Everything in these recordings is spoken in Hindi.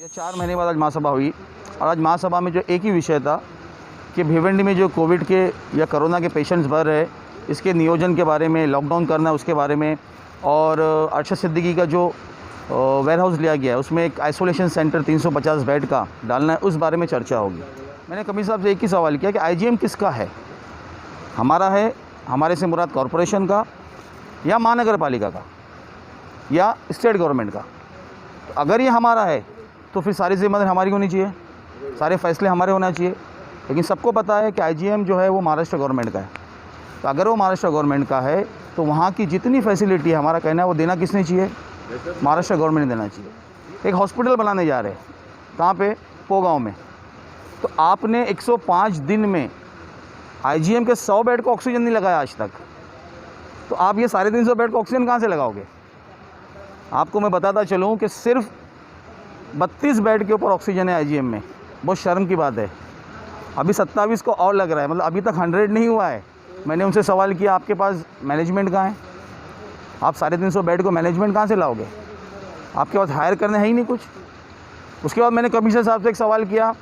ये 4 महीने बाद आज महासभा हुई और आज महासभा में जो एक ही विषय था कि भिवंडी में जो कोविड के या कोरोना के पेशेंट्स बढ़ रहे, इसके नियोजन के बारे में, लॉकडाउन करना है उसके बारे में, और अरशद सिद्दीकी का जो वेयर हाउस लिया गया है उसमें एक आइसोलेशन सेंटर 350 बेड का डालना है, उस बारे में चर्चा होगी। मैंने कमिश्नर साहब से एक ही सवाल किया कि आईजीएम किसका है, हमारा है, हमारे से मुराद कॉरपोरेशन का या महानगर पालिका का या स्टेट गवर्नमेंट का। तो अगर ये हमारा है तो फिर सारी जिम्मेदारी हमारी होनी चाहिए, सारे फैसले हमारे होना चाहिए। लेकिन सबको पता है कि आईजीएम जो है वो महाराष्ट्र गवर्नमेंट का है। तो अगर वो महाराष्ट्र गवर्नमेंट का है तो वहाँ की जितनी फैसिलिटी है, हमारा कहना है, वो देना किसने चाहिए, महाराष्ट्र गवर्नमेंट ने देना चाहिए। एक हॉस्पिटल बनाने जा रहे हैं, कहाँ पे, पोगांव में। तो आपने 105 दिन में आईजीएम के 100 बेड को ऑक्सीजन नहीं लगाया आज तक, तो आप ये 350 बेड को ऑक्सीजन कहाँ से लगाओगे। आपको मैं बताता चलूँ कि सिर्फ 32 बेड के ऊपर ऑक्सीजन है आईजीएम में। बहुत शर्म की बात है। अभी 27 को और लग रहा है, मतलब अभी तक 100 नहीं हुआ है। मैंने उनसे सवाल किया, आपके पास मैनेजमेंट कहाँ है, आप 350 बेड को मैनेजमेंट कहाँ से लाओगे, आपके पास हायर करने है ही नहीं कुछ। उसके बाद मैंने कमिश्नर साहब से एक सवाल किया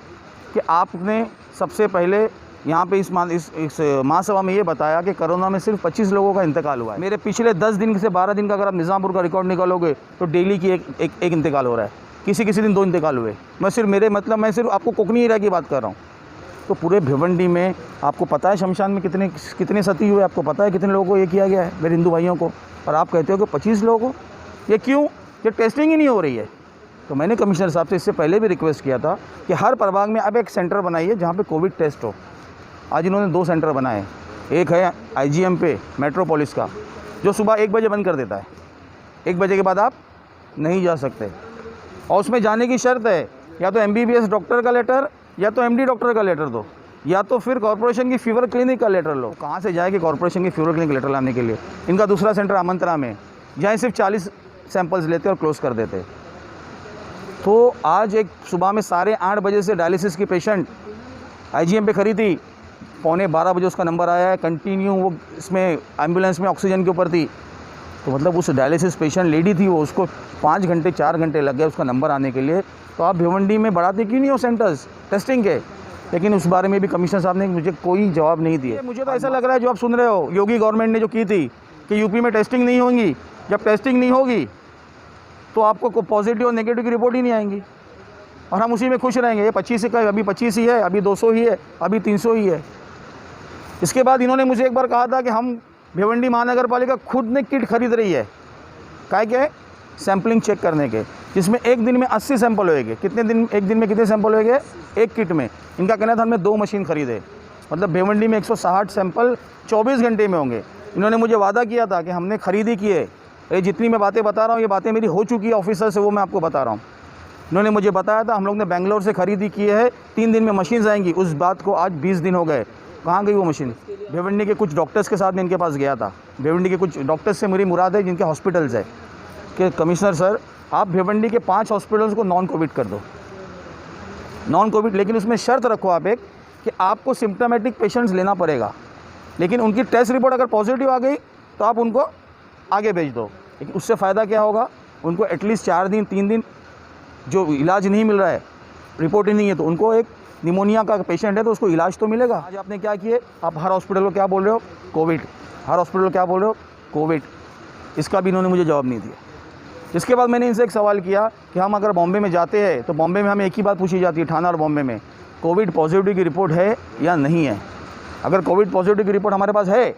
कि आपने सबसे पहले यहाँ पे इस महासभा में ये बताया कि कोरोना में सिर्फ 25 लोगों का इंतकाल हुआ है। मेरे पिछले 10 दिन से 12 दिन का अगर आप निज़ामपुर का रिकॉर्ड निकालोगे तो डेली की एक इंतकाल हो रहा है, किसी दिन 2 इंतकाल हुए। मैं सिर्फ आपको कोकनी एरिया की बात कर रहा हूँ। तो पूरे भिवंडी में आपको पता है शमशान में कितने सती हुए, आपको पता है कितने लोगों को ये किया गया है, मेरे हिंदू भाइयों को, और आप कहते हो कि 25 लोगों को। ये क्यों, ये टेस्टिंग ही नहीं हो रही है। तो मैंने कमिश्नर साहब से इससे पहले भी रिक्वेस्ट किया था कि हर प्रभाग में अब एक सेंटर बनाइए जहाँ पे कोविड टेस्ट हो। आज इन्होंने 2 सेंटर बनाए। एक है आईजीएम पे मेट्रोपोलिस का, जो सुबह 1 बजे बंद कर देता है, 1 बजे के बाद आप नहीं जा सकते, और उसमें जाने की शर्त है या तो MBBS डॉक्टर का लेटर या तो MD डॉक्टर का लेटर दो, या तो फिर कॉर्पोरेशन की फीवर क्लिनिक का लेटर लो। कहाँ से जाएगी कॉर्पोरेशन की फीवर क्लिनिक लेटर लाने के लिए। इनका दूसरा सेंटर आमंत्रा में, जहाँ सिर्फ 40 सैंपल्स लेते और क्लोज़ कर देते। तो आज एक सुबह में 8:30 बजे से डायलिसिस की पेशेंट आईजीएम पे खड़ी थी, 11:15 बजे उसका नंबर आया है, कंटिन्यू वो इसमें एम्बुलेंस में ऑक्सीजन के ऊपर थी। तो मतलब उस डायलिसिस पेशेंट लेडी थी, वो उसको 5 घंटे 4 घंटे लग गए उसका नंबर आने के लिए। तो आप भिवंडी में बढ़ाते क्यों नहीं हो सेंटर्स टेस्टिंग के। लेकिन उस बारे में भी कमिश्नर साहब ने मुझे कोई जवाब नहीं दिया। मुझे तो ऐसा लग रहा है जो आप सुन रहे हो, योगी गवर्नमेंट ने जो की थी कि यूपी में टेस्टिंग नहीं होगी, जब टेस्टिंग नहीं होगी तो आपको पॉजिटिव और नेगेटिव की रिपोर्ट ही नहीं आएंगी, और हम उसी में खुश रहेंगे। ये 25 का, अभी 25 ही है, अभी 200 ही है, अभी 300 ही है। इसके बाद इन्होंने मुझे एक बार कहा था कि हम भिवंडी महानगर पालिका खुद ने किट खरीद रही है, काय के सैम्पलिंग चेक करने के, जिसमें एक दिन में 80 सैंपल होएंगे। कितने दिन, एक दिन में कितने सैंपल होएंगे एक किट में। इनका कहना था हमने 2 मशीन खरीदे, मतलब भिवंडी में 160 सैंपल 24 घंटे में होंगे। इन्होंने मुझे वादा किया था कि हमने खरीदी की है। ये जितनी मैं बातें बता रहा हूँ, ये बातें मेरी हो चुकी है ऑफिसर से, वो मैं आपको बता रहा हूँ। इन्होंने मुझे बताया था हम लोग ने बेंगलोर से खरीदी की है, 3 दिन में मशीन आएंगी। उस बात को आज 20 दिन हो गए, कहाँ गई वो मशीन। भिवंडी के कुछ डॉक्टर्स के साथ मैं इनके पास गया था। भिवंडी के कुछ डॉक्टर्स से मेरी मुराद है जिनके हॉस्पिटल्स है, कि कमिश्नर सर आप भिवंडी के 5 हॉस्पिटल्स को नॉन कोविड कर दो, नॉन कोविड। लेकिन उसमें शर्त रखो आप एक, कि आपको सिम्टोमेटिक पेशेंट्स लेना पड़ेगा, लेकिन उनकी टेस्ट रिपोर्ट अगर पॉजिटिव आ गई तो आप उनको आगे भेज दो। लेकिन उससे फ़ायदा क्या होगा, उनको एटलीस्ट 4 दिन 3 दिन जो इलाज नहीं मिल रहा है, रिपोर्ट ही नहीं है, तो उनको एक निमोनिया का पेशेंट है तो उसको इलाज तो मिलेगा। आज आपने क्या किए, आप हर हॉस्पिटल को क्या बोल रहे हो, कोविड, हर हॉस्पिटल को क्या बोल रहे हो, कोविड। इसका भी इन्होंने मुझे जवाब नहीं दिया। इसके बाद मैंने इनसे एक सवाल किया कि हम अगर बॉम्बे में जाते हैं तो बॉम्बे में हमें एक ही बात पूछी जाती है, ठाणे और बॉम्बे में, कोविड पॉजिटिव की रिपोर्ट है या नहीं है। अगर कोविड पॉजिटिव की रिपोर्ट हमारे पास है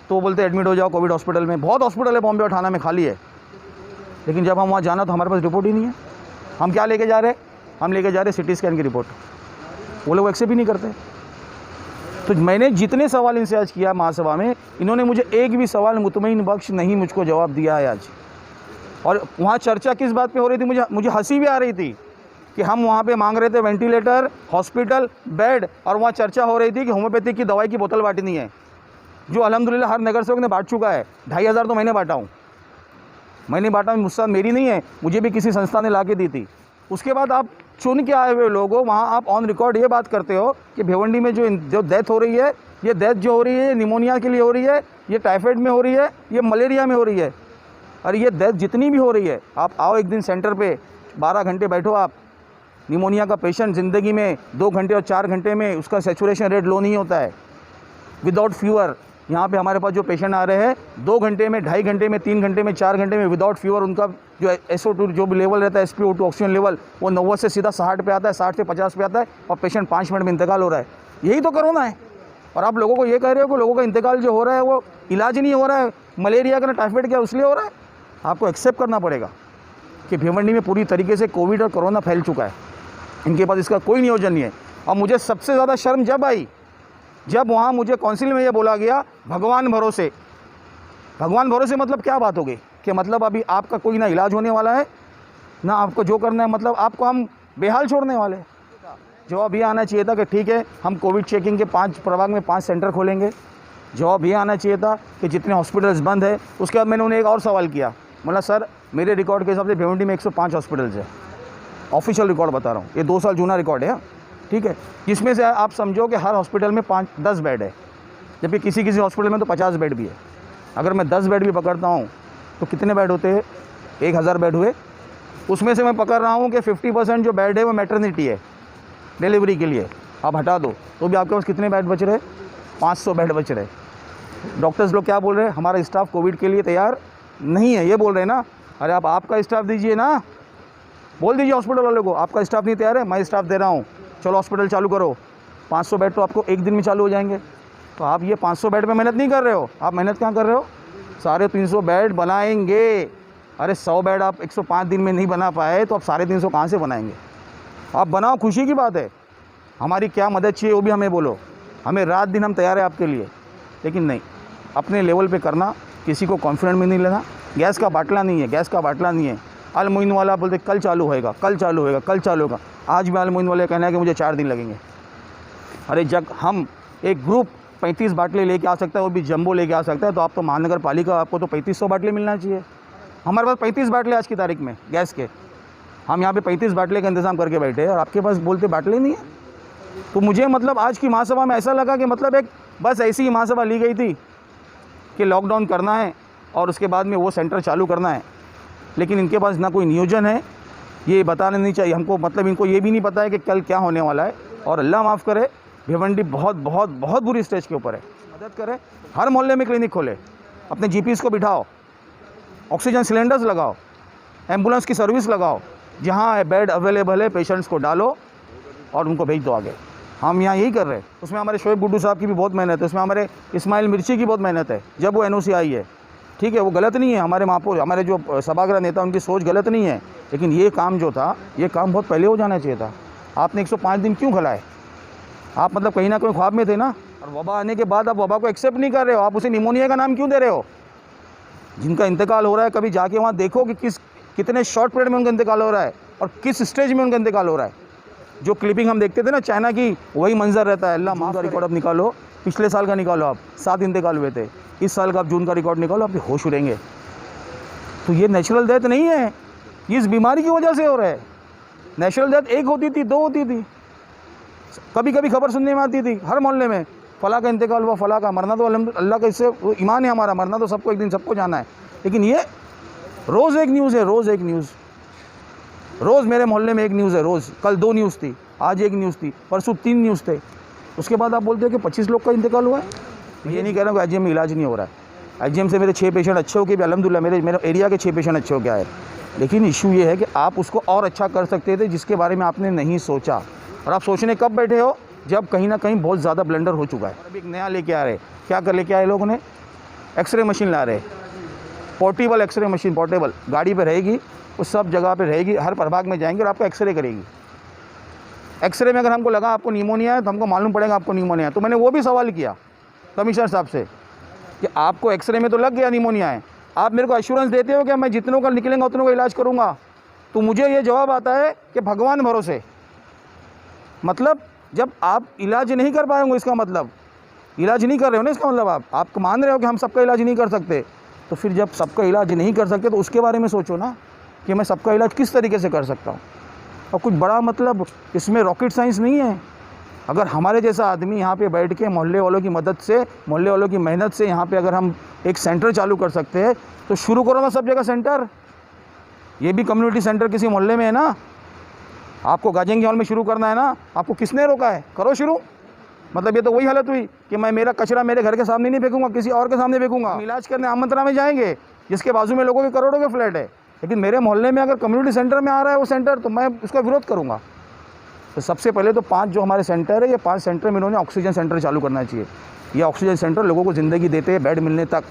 तो बोलते एडमिट हो जाओ कोविड हॉस्पिटल में। बहुत हॉस्पिटल है बॉम्बे और ठाणे में खाली है, लेकिन जब हम वहाँ जाना तो हमारे पास रिपोर्ट ही नहीं है। हम क्या लेके जा रहे हैं, हम लेके जा रहे हैं सिटी स्कैन की रिपोर्ट, वो लोग एक्सेप्ट भी नहीं करते। तो मैंने जितने सवाल इनसे आज किया महासभा में, इन्होंने मुझे एक भी सवाल मुतमईन बख्श नहीं मुझको जवाब दिया है आज। और वहाँ चर्चा किस बात पे हो रही थी, मुझे हंसी भी आ रही थी कि हम वहाँ पे मांग रहे थे वेंटिलेटर, हॉस्पिटल, बेड, और वहाँ चर्चा हो रही थी कि होम्योपैथिक की दवाई की बोतल बांटनी है, जो अल्हम्दुलिल्लाह हर नगर सेवक ने बांट चुका है। 2500 तो मैंने बांटा हूँ, मैंने बांटा, मुझसे मेरी नहीं है, मुझे भी किसी संस्था ने ला के दी थी। उसके बाद आप चुन के आए हुए लोगों, वहाँ आप ऑन रिकॉर्ड ये बात करते हो कि भिवंडी में जो डेथ हो रही है, ये डेथ जो हो रही है निमोनिया के लिए हो रही है, ये टाइफाइड में हो रही है, ये मलेरिया में हो रही है। और ये डेथ जितनी भी हो रही है, आप आओ एक दिन सेंटर पे, 12 घंटे बैठो आप, निमोनिया का पेशेंट ज़िंदगी में 2 घंटे और 4 घंटे में उसका सैचुरेशन रेट लो नहीं होता है विदाउट फीवर। यहाँ पे हमारे पास जो पेशेंट आ रहे हैं 2 घंटे में, 2.5 घंटे में, 3 घंटे में, 4 घंटे में विदाउट फीवर उनका जो SO2 जो भी लेवल रहता है, SpO2 ऑक्सीजन लेवल, वो 90 से सीधा 60 पे आता है, 60 से 50 पे आता है और पेशेंट 5 मिनट में इंतकाल हो रहा है। यही तो कोरोना है। और आप लोगों को ये कह रहे हो कि लोगों का इंतकाल जो हो रहा है वो इलाज नहीं हो रहा है, मलेरिया का, टाइफाइड का, इसलिए हो रहा है। आपको एक्सेप्ट करना पड़ेगा कि भिवंडी में पूरी तरीके से कोविड और कोरोना फैल चुका है। इनके पास इसका कोई नियोजन नहीं है। और मुझे सबसे ज़्यादा शर्म जब आई जब वहाँ मुझे काउंसिल में ये बोला गया भगवान भरोसे। भगवान भरोसे मतलब क्या बात हो गई कि मतलब अभी आपका कोई ना इलाज होने वाला है ना आपको जो करना है, मतलब आपको हम बेहाल छोड़ने वाले। जवाब ये आना चाहिए था कि ठीक है हम कोविड चेकिंग के 5 प्रभाग में 5 सेंटर खोलेंगे। जवाब ये आना चाहिए था कि जितने हॉस्पिटल्स बंद है। उसके बाद मैंने उन्हें एक और सवाल किया, मतलब सर मेरे रिकॉर्ड के हिसाब से भिवंडी में 105 हॉस्पिटल्स है, ऑफिशियल रिकॉर्ड बता रहा हूँ, ये 2 साल जूना रिकॉर्ड है, ठीक है। जिसमें से आप समझो कि हर हॉस्पिटल में 5-10 बेड है, जबकि किसी किसी हॉस्पिटल में तो 50 बेड भी है। अगर मैं 10 बेड भी पकड़ता हूँ तो कितने बेड होते हैं? 1000 बेड हुए। उसमें से मैं पकड़ रहा हूँ कि 50% जो बेड है वो मैटरनिटी है, डिलीवरी के लिए। आप हटा दो तो भी आपके पास कितने बेड बच रहे? 500 बेड बच रहे। डॉक्टर्स लोग क्या बोल रहे हैं? हमारा स्टाफ कोविड के लिए तैयार नहीं है, ये बोल रहे हैं ना। अरे आप आपका स्टाफ दीजिए ना, बोल दीजिए हॉस्पिटल वाले को आपका स्टाफ नहीं तैयार है, मैं स्टाफ दे रहा हूँ, चलो हॉस्पिटल चालू करो। 500 बेड तो आपको एक दिन में चालू हो जाएंगे। तो आप ये 500 बेड पे मेहनत नहीं कर रहे हो, आप मेहनत कहाँ कर रहे हो? साढ़े 300 बेड बनाएंगे। अरे 100 बेड आप 105 दिन में नहीं बना पाए तो आप 350 कहाँ से बनाएंगे? आप बनाओ, खुशी की बात है। हमारी क्या मदद चाहिए वो भी हमें बोलो, हमें रात दिन हम तैयार है आपके लिए। लेकिन नहीं, अपने लेवल पे करना, किसी को कॉन्फिडेंट में नहीं लेना। गैस का बाटला नहीं है, गैस का बाटला नहीं है। अलमुइन वाला बोलते कल चालू होएगा, कल चालू होएगा, कल चालू होगा। आज भी अलमुइन वाले कहना है कि मुझे 4 दिन लगेंगे। अरे जब हम एक ग्रुप 35 बाटले लेके आ सकता है, वो भी जंबो लेके आ सकता है, तो आप तो महानगर पालिका, आपको तो 3500 बाटले मिलना चाहिए। हमारे पास 35 बाटले आज की तारीख में गैस के, हम यहाँ पे 35 बाटले का इंतज़ाम करके बैठे हैं और आपके पास बोलते बाटले नहीं है। तो मुझे मतलब आज की महासभा में ऐसा लगा कि मतलब एक बस ऐसी ही महासभा ली गई थी कि लॉकडाउन करना है और उसके बाद में वो सेंटर चालू करना है। लेकिन इनके पास ना कोई नियोजन है, ये बताना नहीं चाहिए हमको, मतलब इनको ये भी नहीं पता है कि कल क्या होने वाला है। और अल्लाह माफ़ करे, भिवंडी बहुत बहुत बहुत बुरी स्टेज के ऊपर है। मदद करें, हर मोहल्ले में क्लिनिक खोले, अपने GPs को बिठाओ, ऑक्सीजन सिलेंडर्स लगाओ, एम्बुलेंस की सर्विस लगाओ, जहाँ बेड अवेलेबल है पेशेंट्स को डालो और उनको भेज दो आगे। हम यहाँ यही कर रहे हैं। उसमें हमारे शोएब गुड्डू साहब की भी बहुत मेहनत है, उसमें हमारे इस्माइल मिर्ची की बहुत मेहनत है। जब वो NOC आई है, ठीक है, वो गलत नहीं है, हमारे महापौर, हमारे जो सभागृह नेता, उनकी सोच गलत नहीं है, लेकिन ये काम जो था, ये काम बहुत पहले हो जाना चाहिए था। आपने 105 दिन क्यों खिलाए? आप मतलब कहीं ना कहीं ख्वाब में थे ना। और वबा आने के बाद आप वबा को एक्सेप्ट नहीं कर रहे हो, आप उसे निमोनिया का नाम क्यों दे रहे हो? जिनका इंतकाल हो रहा है, कभी जाके वहाँ देखो कि कितने शॉर्ट पीरियड में उनका इंतकाल हो रहा है और किस स्टेज में उनका इंतकाल हो रहा है। जो क्लिपिंग हम देखते थे ना चाइना की, वही मंजर रहता है। अल्लाह माफ़ का रिकॉर्ड अब निकालो, पिछले साल का निकालो, आप 7 इंतकाल हुए थे। इस साल का आप जून का रिकॉर्ड निकालो, आपके होश उड़ेंगे। तो ये नेचुरल डेथ नहीं है, ये इस बीमारी की वजह से हो रहा है। नेचुरल डेथ 1 होती थी, 2 होती थी, कभी कभी खबर सुनने में आती थी हर मोहल्ले में, फला का इंतकाल हुआ, फला का। मरना तो अल्लाह का, इससे ईमान है हमारा, मरना तो सबको एक दिन सबको जाना है। लेकिन ये रोज़ एक न्यूज़ है, रोज़ एक न्यूज़, रोज़ मेरे मोहल्ले में एक न्यूज़ है, रोज़। कल 2 न्यूज़ थी, आज 1 न्यूज़ थी, परसों 3 न्यूज़ थे। उसके बाद आप बोलते हो कि 25 लोग का इंतकाल हुआ है। ये नहीं कह रहा हूँ कि IGM में इलाज नहीं हो रहा है। IGM से मेरे 6 पेशेंट अच्छे हो गए भी, अल्हम्दुलिल्लाह मेरे एरिया के 6 पेशेंट अच्छे हो गया है। लेकिन इशू ये है कि आप उसको और अच्छा कर सकते थे, जिसके बारे में आपने नहीं सोचा। और आप सोचने कब बैठे हो? जब कहीं ना कहीं बहुत ज़्यादा ब्लंडर हो चुका है। अभी एक नया लेके आ रहे, क्या कर लेके आए लोगों ने? एक्सरे मशीन ला रहे, पोर्टेबल एक्सरे मशीन, पोर्टेबल गाड़ी पे रहेगी, उस सब जगह पे रहेगी, हर प्रभाग में जाएंगे और आपको एक्सरे करेगी। एक्सरे में अगर हमको लगा आपको निमोनिया है तो हमको मालूम पड़ेगा आपको निमोनिया है। तो मैंने वो भी सवाल किया कमिश्नर साहब से कि आपको एक्सरे में तो लग गया निमोनिया है, आप मेरे को एश्योरेंस देते हो कि मैं जितनों का निकलेंगा उतनों का इलाज करूँगा? तो मुझे ये जवाब आता है कि भगवान भरोसे। मतलब जब आप इलाज नहीं कर पाएंगे, इसका मतलब इलाज नहीं कर रहे हो ना, इसका मतलब आप मान रहे हो कि हम सबका इलाज नहीं कर सकते। तो फिर जब सबका इलाज नहीं कर सकते तो उसके बारे में सोचो ना कि मैं सबका इलाज किस तरीके से कर सकता हूँ। और कुछ बड़ा मतलब इसमें रॉकेट साइंस नहीं है। अगर हमारे जैसा आदमी यहाँ पे बैठ के मोहल्ले वालों की मदद से, मोहल्ले वालों की मेहनत से यहाँ पे अगर हम एक सेंटर चालू कर सकते हैं तो शुरू करो ना सब जगह सेंटर। ये भी कम्युनिटी सेंटर किसी मोहल्ले में है ना, आपको गाजंगी हॉल में शुरू करना है ना, आपको किसने रोका है? करो शुरू। मतलब ये तो वही हालत हुई कि मैं मेरा कचरा मेरे घर के सामने नहीं फेंकूंगा, किसी और के सामने फेंकूंगा। हम इलाज करने आमंत्रणा में जाएंगे जिसके बाजू में लोगों के करोड़ों के फ्लैट है, लेकिन मेरे मोहल्ले में अगर कम्युनिटी सेंटर में आ रहा है वो सेंटर, तो मैं उसका विरोध करूँगा। तो सबसे पहले तो 5 जो हमारे सेंटर है, ये 5 सेंटर में इन्होंने ऑक्सीजन सेंटर चालू करना चाहिए। ये ऑक्सीजन सेंटर लोगों को ज़िंदगी देते हैं बेड मिलने तक।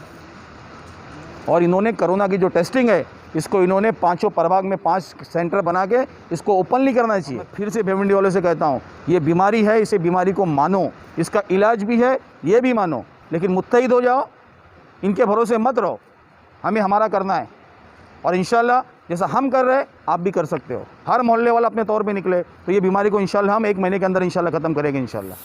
और इन्होंने कोरोना की जो टेस्टिंग है, इसको इन्होंने 5 प्रभाग में 5 सेंटर बना के इसको ओपनली करना चाहिए। फिर से भिवंडी वालों से कहता हूँ, ये बीमारी है, इसे बीमारी को मानो, इसका इलाज भी है, ये भी मानो, लेकिन मुत्तहिद हो जाओ, इनके भरोसे मत रहो। हमें हमारा करना है और इंशाल्लाह जैसा हम कर रहे हैं आप भी कर सकते हो। हर मोहल्ले वाला अपने तौर पे निकले तो ये बीमारी को इंशाल्लाह हम 1 महीने के अंदर इंशाल्लाह ख़त्म करेंगे इंशाल्लाह।